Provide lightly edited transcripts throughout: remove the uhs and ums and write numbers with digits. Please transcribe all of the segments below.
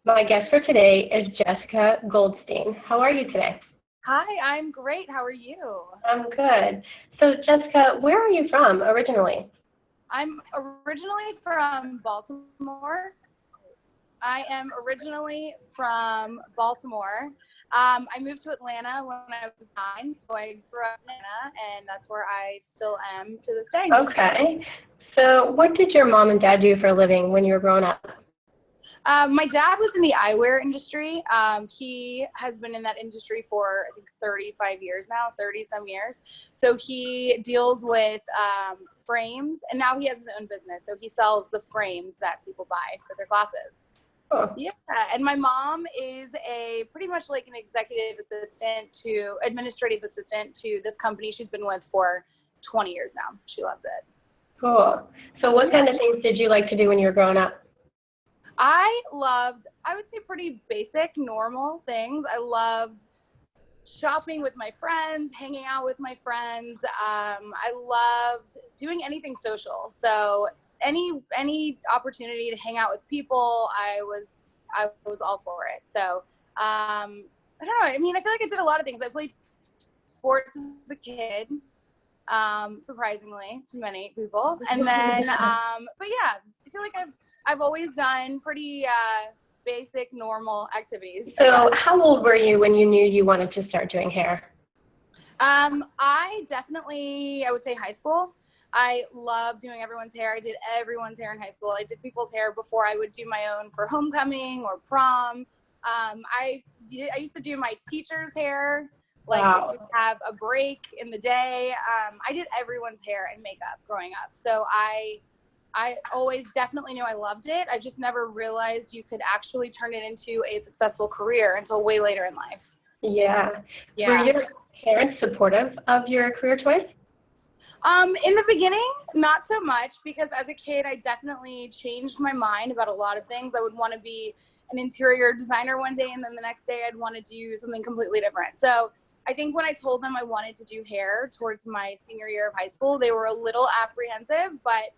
My guest for today is Jessica Goldstein. How are you today? Hi, I'm great. How are you? I'm good. So Jessica, where are you from originally? I'm originally from Baltimore. I am originally from Baltimore. I moved to Atlanta when I was 9, so I grew up in Atlanta, and that's where I still am to this day. Okay. So what did your mom and dad do for a living when you were growing up? My dad was in the eyewear industry. He has been in that industry for, I think, 35 years now, 30 some years. So he deals with frames, and now he has his own business. So he sells the frames that people buy for their glasses. Oh, Yeah, and my mom is pretty much like an administrative assistant to this company she's been with for 20 years now. She loves it. cool. So what Yeah. kind of things did you like to do when you were growing up? I would say pretty basic, normal things. I loved shopping with my friends, hanging out with my friends. I loved doing anything social. So any opportunity to hang out with people, I was all for it. So I don't know. I mean, I feel like I did a lot of things. I played sports as a kid, surprisingly to many people. And then, but yeah, I feel like I've always done pretty basic, normal activities, I So guess. how old were you when you knew you wanted to start doing hair? I would say high school. I loved doing everyone's hair. I did everyone's hair in high school. I did people's hair before I would do my own for homecoming or prom. I used to do my teacher's hair. Like if Wow. we have a break in the day, I did everyone's hair and makeup growing up. So I always definitely knew I loved it. I just never realized you could actually turn it into a successful career until way later in life. Yeah. Were Yeah. your parents supportive of your career choice? In the beginning, not so much, because as a kid, I definitely changed my mind about a lot of things. I would want to be an interior designer one day, and then the next day I'd want to do something completely different. So I think when I told them I wanted to do hair towards my senior year of high school, they were a little apprehensive, but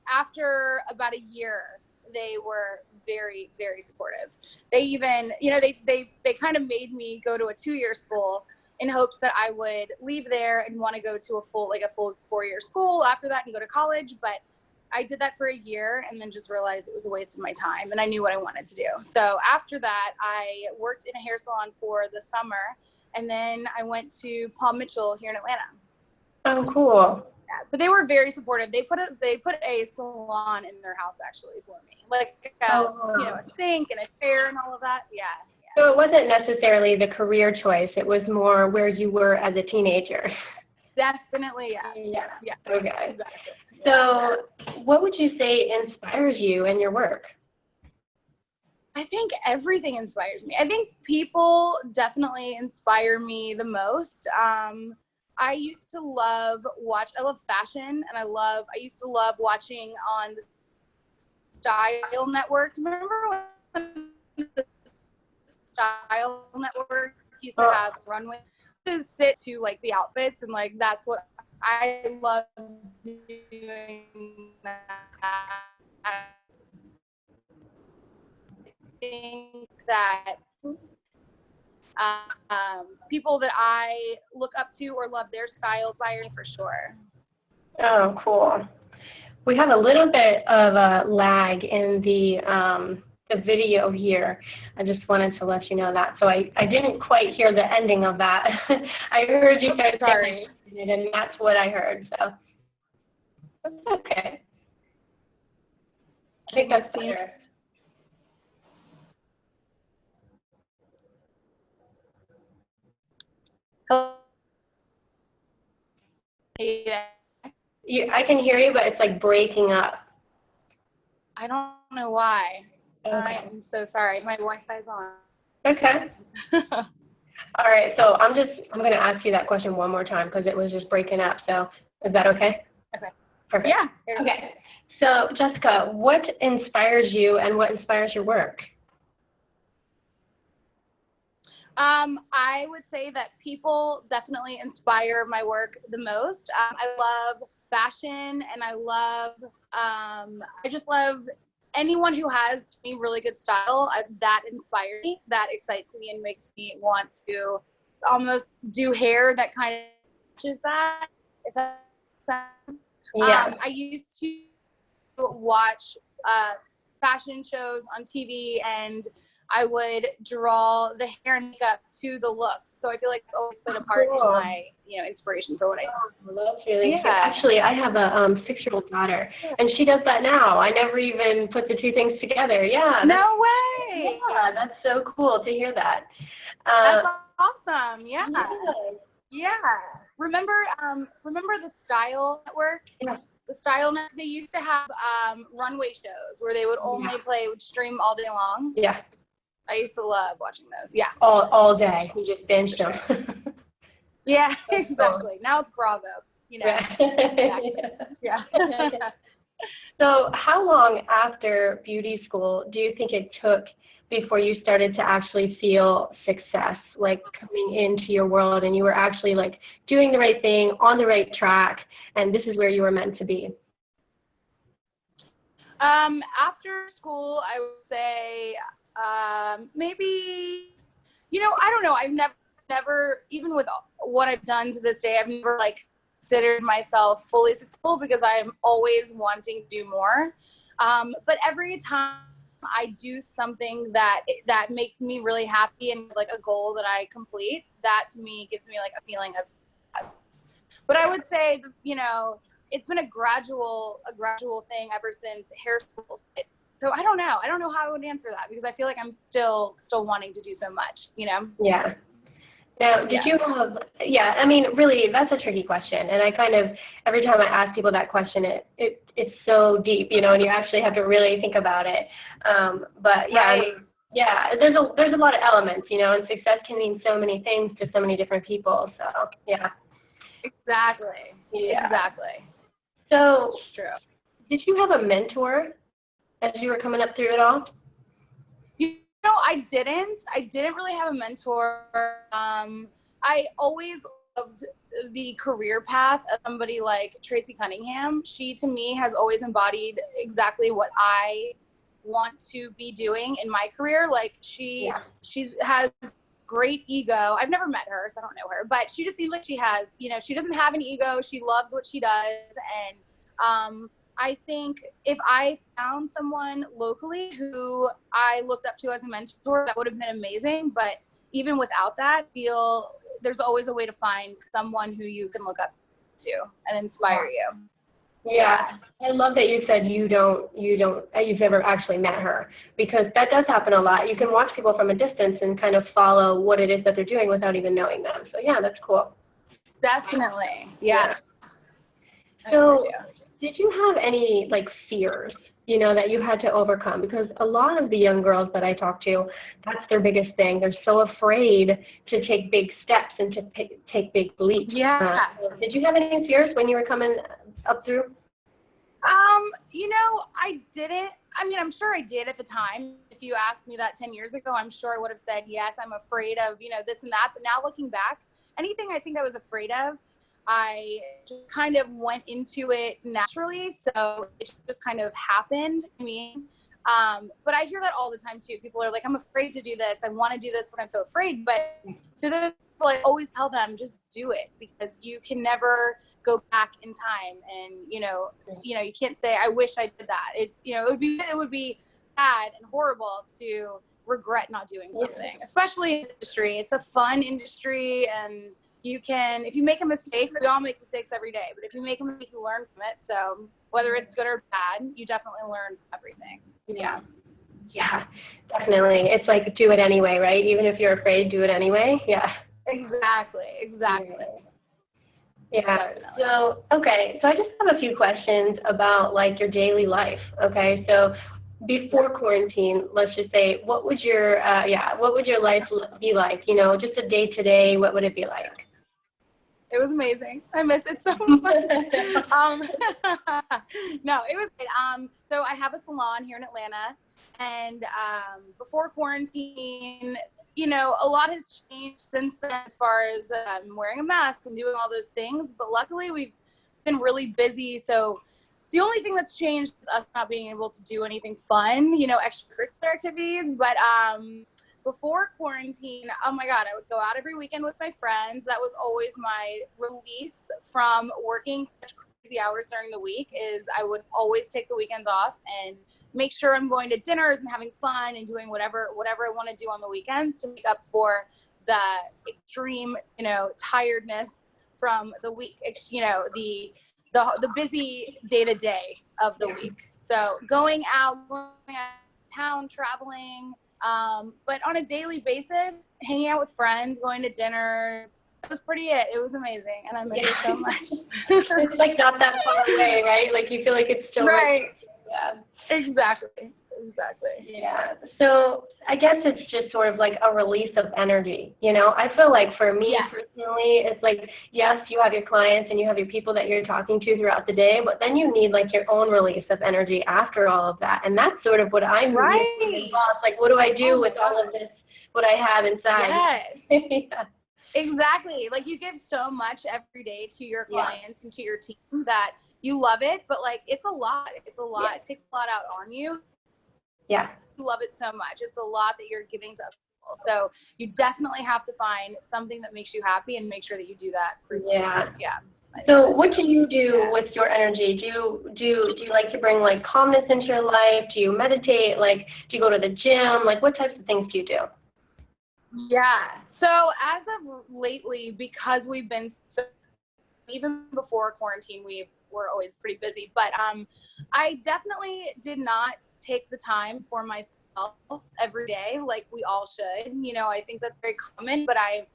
after about a year, they were very, very supportive. They even, they kind of made me go to a 2-year school in hopes that I would leave there and want to go to a full 4-year school after that and go to college. But I did that for a year and then just realized it was a waste of my time, and I knew what I wanted to do. So after that, I worked in a hair salon for the summer, and then I went to Palm Mitchell here in Atlanta. Oh, cool. Yeah, but they were very supportive. They put a salon in their house actually for me, like a sink and a chair and all of that. Yeah. So it wasn't necessarily the career choice, it was more where you were as a teenager. Definitely, yes. Yeah. Okay. Exactly. So what would you say inspires you in your work? I think everything inspires me. I think people definitely inspire me the most. I used to love fashion, and I used to love watching on the Style Network. Remember when the Style Network used to have runway to sit to like the outfits, and like that's what I love doing. I think that people that I look up to or love their style inspire me for sure. Oh, cool. We have a little bit of a lag in the video here. I just wanted to let you know that. So I didn't quite hear the ending of that. I heard you guys Sorry. saying it, and that's what I heard. So that's okay. I think that's better. Yeah. I can hear you, but it's like breaking up. I don't know why. Okay. I'm so sorry. My Wi-Fi's on. Okay. All right. So I'm going to ask you that question one more time because it was just breaking up. So is that okay? Okay. Perfect. Yeah. Okay. So Jessica, what inspires you and what inspires your work? I would say that people definitely inspire my work the most. I love fashion, and I just love anyone who has to me really good style, that inspires me, that excites me and makes me want to almost do hair that kind of matches that, if that makes sense. Yeah. I used to watch fashion shows on TV, and I would draw the hair and makeup to the looks. So I feel like it's always played a part in my, inspiration for what I do. Well, that's really cute. Yeah. Actually, I have a 6-year-old daughter, and she does that now. I never even put the two things together. Yeah. No way. Yeah, that's so cool to hear that. That's awesome. Yeah. Yeah. Yeah. Remember the Style Network? Yeah. The Style Network, they used to have runway shows where they would only would stream all day long. Yeah. I used to love watching those. Yeah. All day. You just binge them. Yeah, exactly. Now it's Bravo, Yeah. Yeah. So how long after beauty school do you think it took before you started to actually feel success, like coming into your world and you were actually like doing the right thing, on the right track, and this is where you were meant to be? After school, I would say maybe, I don't know. I've never, even with what I've done to this day, I've never like considered myself fully successful because I'm always wanting to do more. But every time I do something that makes me really happy and like a goal that I complete, that to me gives me like a feeling of success. But I would say, it's been a gradual thing ever since hair school. So I don't know how I would answer that because I feel like I'm still wanting to do so much, Yeah. Now, did you have, I mean, really, that's a tricky question. And I kind of, every time I ask people that question, it's so deep, and you actually have to really think about it. But yeah, right. I mean, yeah, there's a lot of elements, and success can mean so many things to so many different people. So, yeah. Exactly. Yeah. Exactly. So, that's true. Did you have a mentor as you were coming up through it all? I didn't really have a mentor. I always loved the career path of somebody like Tracy Cunningham. She, to me, has always embodied exactly what I want to be doing in my career. Like she has great ego. I've never met her, so I don't know her, but she just seems like she has, she doesn't have an ego. She loves what she does. And, I think if I found someone locally who I looked up to as a mentor, that would have been amazing. But even without that, there's always a way to find someone who you can look up to and inspire you. Yeah. I love that you said you've never actually met her, because that does happen a lot. You can watch people from a distance and kind of follow what it is that they're doing without even knowing them. So yeah, that's cool. Definitely. Yeah. So did you have any like fears, that you had to overcome? Because a lot of the young girls that I talk to, that's their biggest thing. They're so afraid to take big steps and to take big leaps. Yeah. Did you have any fears when you were coming up through? I didn't. I mean, I'm sure I did at the time. If you asked me that 10 years ago, I'm sure I would have said, yes, I'm afraid of, this and that. But now looking back, anything I think I was afraid of, I just kind of went into it naturally. So it just kind of happened to me. But I hear that all the time too. People are like, I'm afraid to do this. I want to do this, but I'm so afraid. But to those people, I always tell them, just do it, because you can never go back in time. And, you can't say, I wish I did that. It's, it would be bad and horrible to regret not doing something, especially in this industry. It's a fun industry, and if you make a mistake, we all make mistakes every day, but if you make a mistake, you learn from it. So whether it's good or bad, you definitely learn from everything. Yeah. Yeah, definitely. It's like, do it anyway, right? Even if you're afraid, do it anyway. Yeah. Exactly. Yeah. Definitely. So, okay. So I just have a few questions about like your daily life. Okay. So before quarantine, let's just say, what would your life be like? Just a day to day, what would it be like? It was amazing. I miss it so much. No, it was good. So I have a salon here in Atlanta, and before quarantine, a lot has changed since then as far as wearing a mask and doing all those things. But luckily, we've been really busy. So The only thing that's changed is us not being able to do anything fun, you know, extracurricular activities. But before quarantine, oh my God, I would go out every weekend with my friends. That was always my release from working such crazy hours during the week, is I would always take the weekends off and make sure I'm going to dinners and having fun and doing whatever I want to do on the weekends to make up for the extreme, you know, tiredness from the week, you know, the busy day to day of the week. So going out of town, traveling, but on a daily basis, hanging out with friends, going to dinners, that was pretty it. It was amazing, and I miss it so much. It's like not that far away, right? Like you feel like it's still right. Yeah. Exactly. Yeah. So I guess it's just sort of like a release of energy. You know, I feel like for me personally, it's like, yes, you have your clients and you have your people that you're talking to throughout the day, but then you need like your own release of energy after all of that. And that's sort of what I'm doing as well. It's like, what do I do with all of this, what I have inside? Yes. Yeah. Exactly. Like you give so much every day to your clients and to your team that you love it, but like it's a lot. It's a lot. It takes a lot out on you. Yeah. You love it so much. It's a lot that you're giving to other people. So you definitely have to find something that makes you happy and make sure that you do that for you. Yeah. So what do you do with your energy? Do you like to bring like calmness into your life? Do you meditate? Like, do you go to the gym? Like, what types of things do you do? Yeah. So as of lately, because we've been so, even before quarantine, we were always pretty busy, but I definitely did not take the time for myself every day like we all should. You know, I think that's very common, but I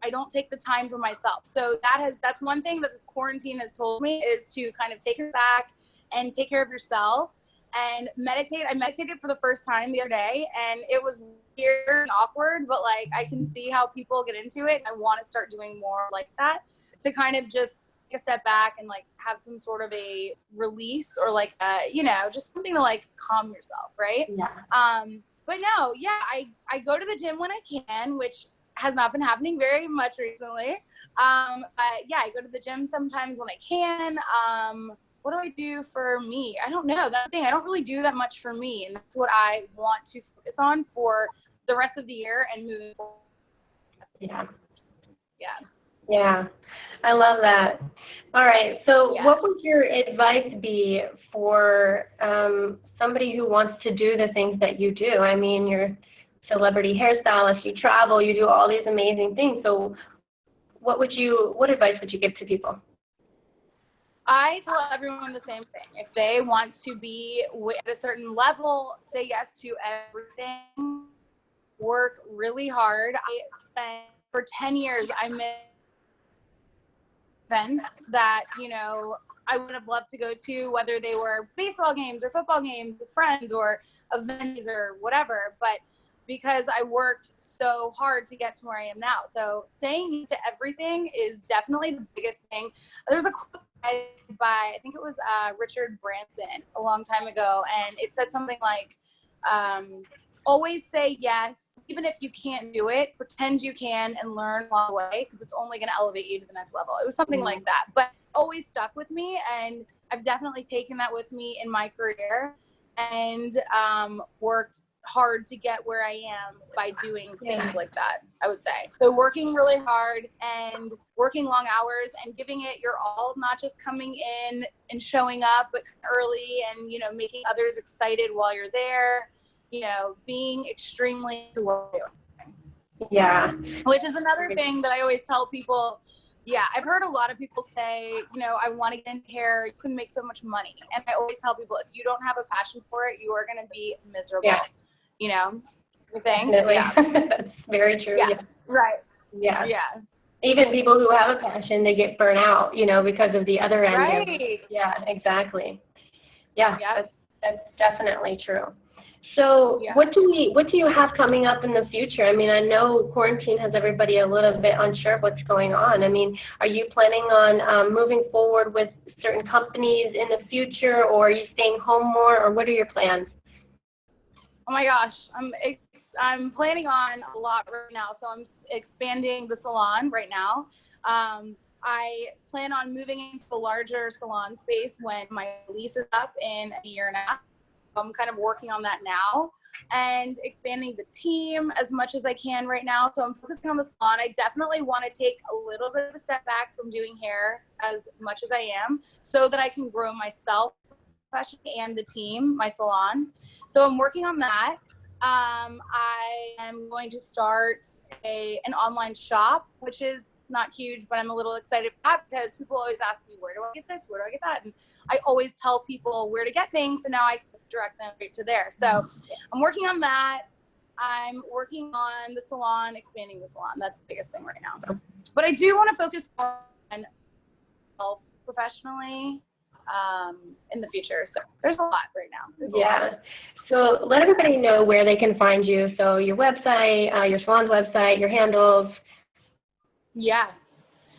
don't take the time for myself. So that's one thing that this quarantine has told me, is to kind of take it back and take care of yourself and meditate. I meditated for the first time the other day, and it was weird and awkward, but like I can see how people get into it. I want to start doing more like that, to kind of just take a step back and like have some sort of a release, or like you know, just something to like calm yourself, right? But no, I go to the gym when I can, which has not been happening very much recently. But yeah, I go to the gym sometimes when I can. What do I do for me? I don't know. That's the thing. I don't really do that much for me. And that's what I want to focus on for the rest of the year and moving forward. Yeah. I love that. All right. So what would your advice be for somebody who wants to do the things that you do? I mean, you're a celebrity hairstylist, you travel, you do all these amazing things. So what advice would you give to people? I tell everyone the same thing. If they want to be at a certain level, say yes to everything, work really hard. I spent for 10 years, I missed events that, you know, I would have loved to go to, whether they were baseball games or football games with friends or events or whatever. But because I worked so hard to get to where I am now. So saying yes to everything is definitely the biggest thing. There's a quote by, I think it was Richard Branson a long time ago, and it said something like, always say yes, even if you can't do it, pretend you can and learn along the way, because it's only going to elevate you to the next level. It was something like that, but always stuck with me, and I've definitely taken that with me in my career, and worked hard to get where I am by doing things like that, I would say. So working really hard and working long hours and giving it your all, not just coming in and showing up, but early and, you know, making others excited while you're there, you know, being extremely loyal. Yeah. Which is another thing that I always tell people. Yeah, I've heard a lot of people say, you know, I want to get into hair, you can make so much money. And I always tell people, if you don't have a passion for it, you are going to be miserable. You know, you think? Definitely. That's very true. Yes. Right. Yeah. Even people who have a passion, they get burnt out, you know, because of the other end. Right. Yeah, exactly. Yeah, that's definitely true. So what do you have coming up in the future? I mean, I know quarantine has everybody a little bit unsure of what's going on. I mean, are you planning on moving forward with certain companies in the future, or are you staying home more, or what are your plans? Oh my gosh, I'm planning on a lot right now. So I'm expanding the salon right now. I plan on moving into a larger salon space when my lease is up in a year and a half. I'm kind of working on that now and expanding the team as much as I can right now. So I'm focusing on the salon. I definitely want to take a little bit of a step back from doing hair as much as I am so that I can grow myself professionally and the team, my salon. So I'm working on that. I am going to start an online shop, which is not huge, but I'm a little excited about that because people always ask me, where do I get this? Where do I get that? And I always tell people where to get things, and now I can just direct them right to there. So I'm working on that. I'm working on the salon, expanding the salon. That's the biggest thing right now. But I do want to focus more on health professionally in the future. So there's a lot right now. Yeah. So let everybody know where they can find you. So your website, your salon's website, your handles. Yeah.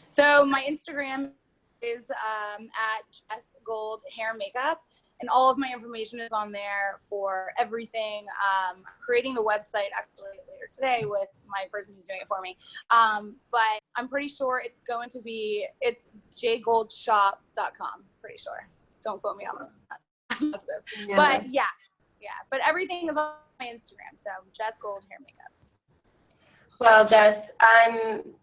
So my Instagram is at Jess Gold Hair Makeup, and all of my information is on there for everything. I'm creating the website actually later today with my person who's doing it for me. But I'm pretty sure it's jgoldshop.com. Pretty sure. Don't quote me on that. Yeah. But yeah. But everything is on my Instagram. So Jess Gold Hair Makeup. Well, Jess, I'm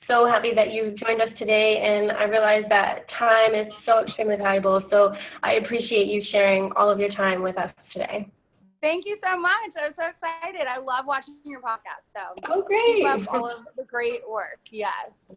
so happy that you joined us today, and I realize that time is so extremely valuable, so I appreciate you sharing all of your time with us today. Thank you so much. I was so excited. I love watching your podcast. So Oh, great. keep up all of the great work. Yes.